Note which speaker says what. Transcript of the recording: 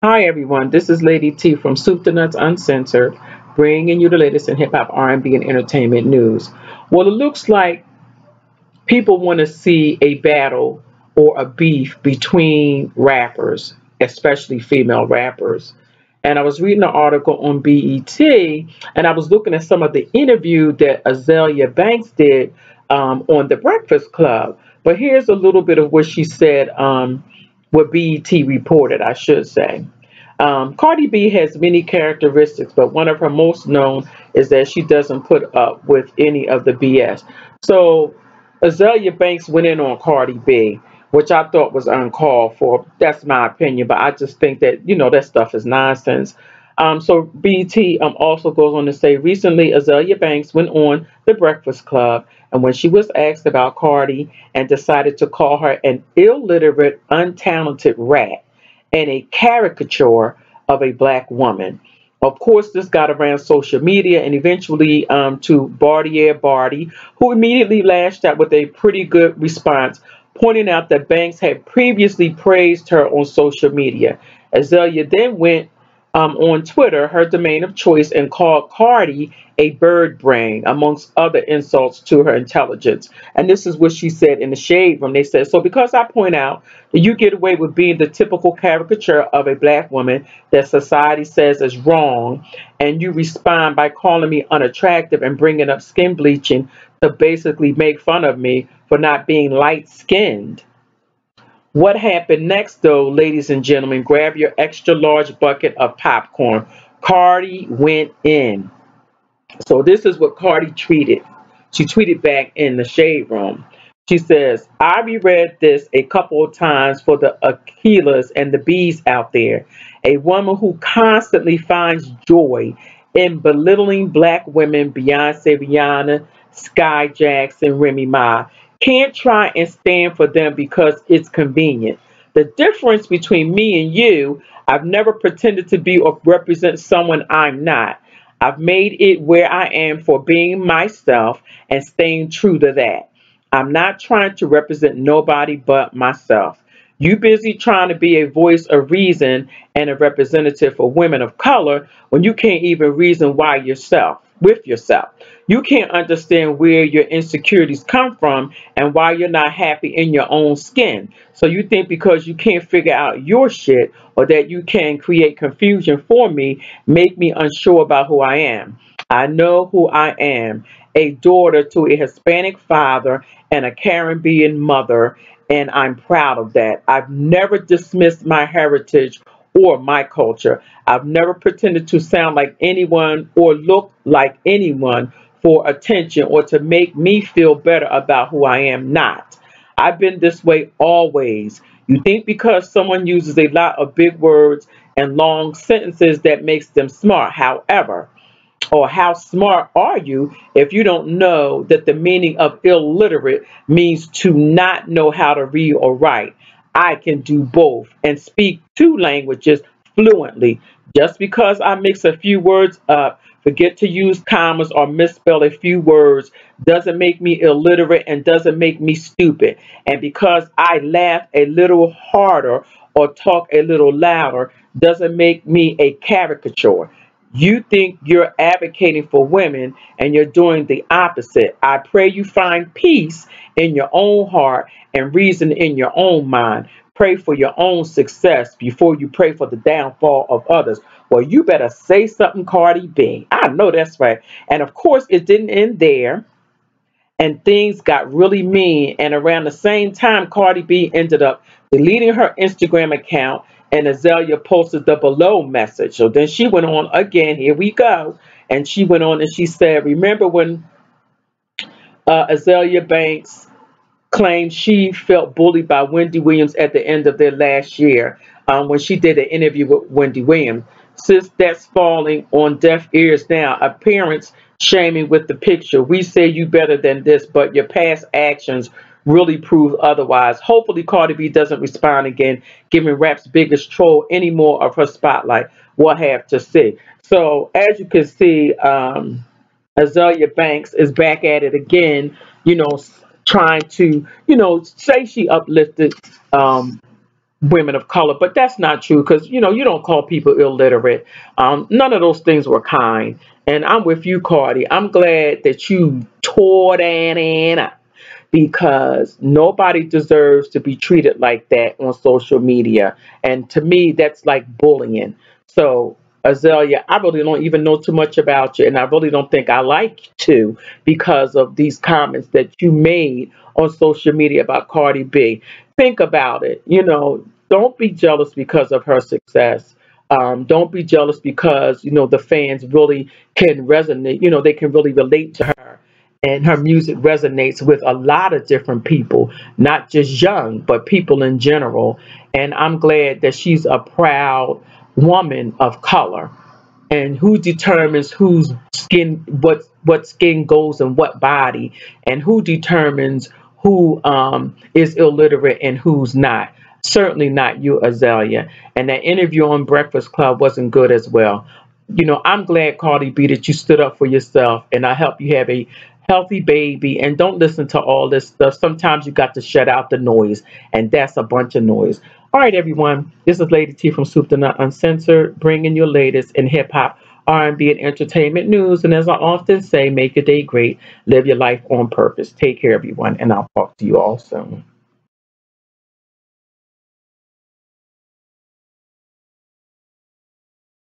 Speaker 1: Hi everyone, this is Lady T from Soup to Nuts Uncensored, bringing you the latest in hip hop, R&B, and entertainment news. Well, it looks like people want to see a battle or a beef between rappers, especially female rappers. And I was reading an article on BET, and I was looking at some of the interview that Azealia Banks did on The Breakfast Club. But here's a little bit of what she said, what BET reported, I should say. Cardi B has many characteristics, but one of her most known is that she doesn't put up with any of the BS. So Azealia Banks went in on Cardi B, which I thought was uncalled for. That's my opinion, but I just think that that stuff is nonsense. So BT also goes on to say recently Azealia Banks went on The Breakfast Club, and when she was asked about Cardi and decided to call her an illiterate, untalented rat and a caricature of a black woman. Of course, this got around social media and eventually to Bartier Barty, who immediately lashed out with a pretty good response, pointing out that Banks had previously praised her on social media. Azalea then went on Twitter, her domain of choice, and called Cardi a bird brain, amongst other insults to her intelligence. And this is what she said in the shade room. They said, so because I point out that you get away with being the typical caricature of a black woman that society says is wrong, and you respond by calling me unattractive and bringing up skin bleaching to basically make fun of me for not being light skinned. What happened next, though, ladies and gentlemen? Grab your extra large bucket of popcorn. Cardi went in. So this is what Cardi tweeted. She tweeted back in the shade room. She says, I reread this a couple of times for the Aquilas and the B's out there. A woman who constantly finds joy in belittling black women, Beyonce, Rihanna, Sky Jackson, Remy Ma, can't try and stand for them because it's convenient. The difference between me and you, I've never pretended to be or represent someone I'm not. I've made it where I am for being myself and staying true to that. I'm not trying to represent nobody but myself. You busy trying to be a voice of reason and a representative for women of color when you can't even reason why yourself, with yourself. You can't understand where your insecurities come from and why you're not happy in your own skin. So you think because you can't figure out your shit or that you can create confusion for me, make me unsure about who I am. I know who I am, a daughter to a Hispanic father and a Caribbean mother, and I'm proud of that. I've never dismissed my heritage or my culture. I've never pretended to sound like anyone or look like anyone for attention or to make me feel better about who I am not. I've been this way always. You think because someone uses a lot of big words and long sentences that makes them smart. However, or how smart are you if you don't know that the meaning of illiterate means to not know how to read or write? I can do both and speak two languages fluently. Just because I mix a few words up, forget to use commas or misspell a few words doesn't make me illiterate and doesn't make me stupid. And because I laugh a little harder or talk a little louder doesn't make me a caricature. You think you're advocating for women and you're doing the opposite. I pray you find peace in your own heart and reason in your own mind. Pray for your own success before you pray for the downfall of others. Well, you better say something, Cardi B. I know that's right. And of course, it didn't end there. And things got really mean. And around the same time, Cardi B ended up deleting her Instagram account, and Azalea posted the below message. So then she went on again. Here we go. And she went on and she said, remember when Azalea Banks claimed she felt bullied by Wendy Williams at the end of their last year when she did an interview with Wendy Williams. Since that's falling on deaf ears now, appearance shaming with the picture. We say you better than this, but your past actions really prove otherwise. Hopefully Cardi B doesn't respond again, giving rap's biggest troll any more of her spotlight. We'll have to see. So as you can see, Azalea Banks is back at it again, trying to, say she uplifted women of color, but that's not true because you know you don't call people illiterate. None of those things were kind. And I'm with you, Cardi. I'm glad that you tore that in up because nobody deserves to be treated like that on social media. And to me, that's like bullying. So, Azalea, I really don't even know too much about you, and I really don't think I like you to because of these comments that you made on social media about Cardi B. Think about it. You know, don't be jealous because of her success. Don't be jealous because, you know, the fans really can resonate. You know, they can really relate to her and her music resonates with a lot of different people, not just young, but people in general. And I'm glad that she's a proud woman of color. And who determines whose skin, what skin goes in what body, and who determines who is illiterate and who's not? Certainly not you, Azalea. And that interview on Breakfast Club wasn't good as well. You know, I'm glad, Cardi B, that you stood up for yourself and I help you have a healthy baby and don't listen to all this stuff. Sometimes you got to shut out the noise, and that's a bunch of noise. All right, everyone. This is Lady T from Soup to Nut Uncensored, bringing you latest in hip hop, R&B, and entertainment news. And as I often say, make your day great, live your life on purpose. Take care, everyone, and I'll talk to you all soon.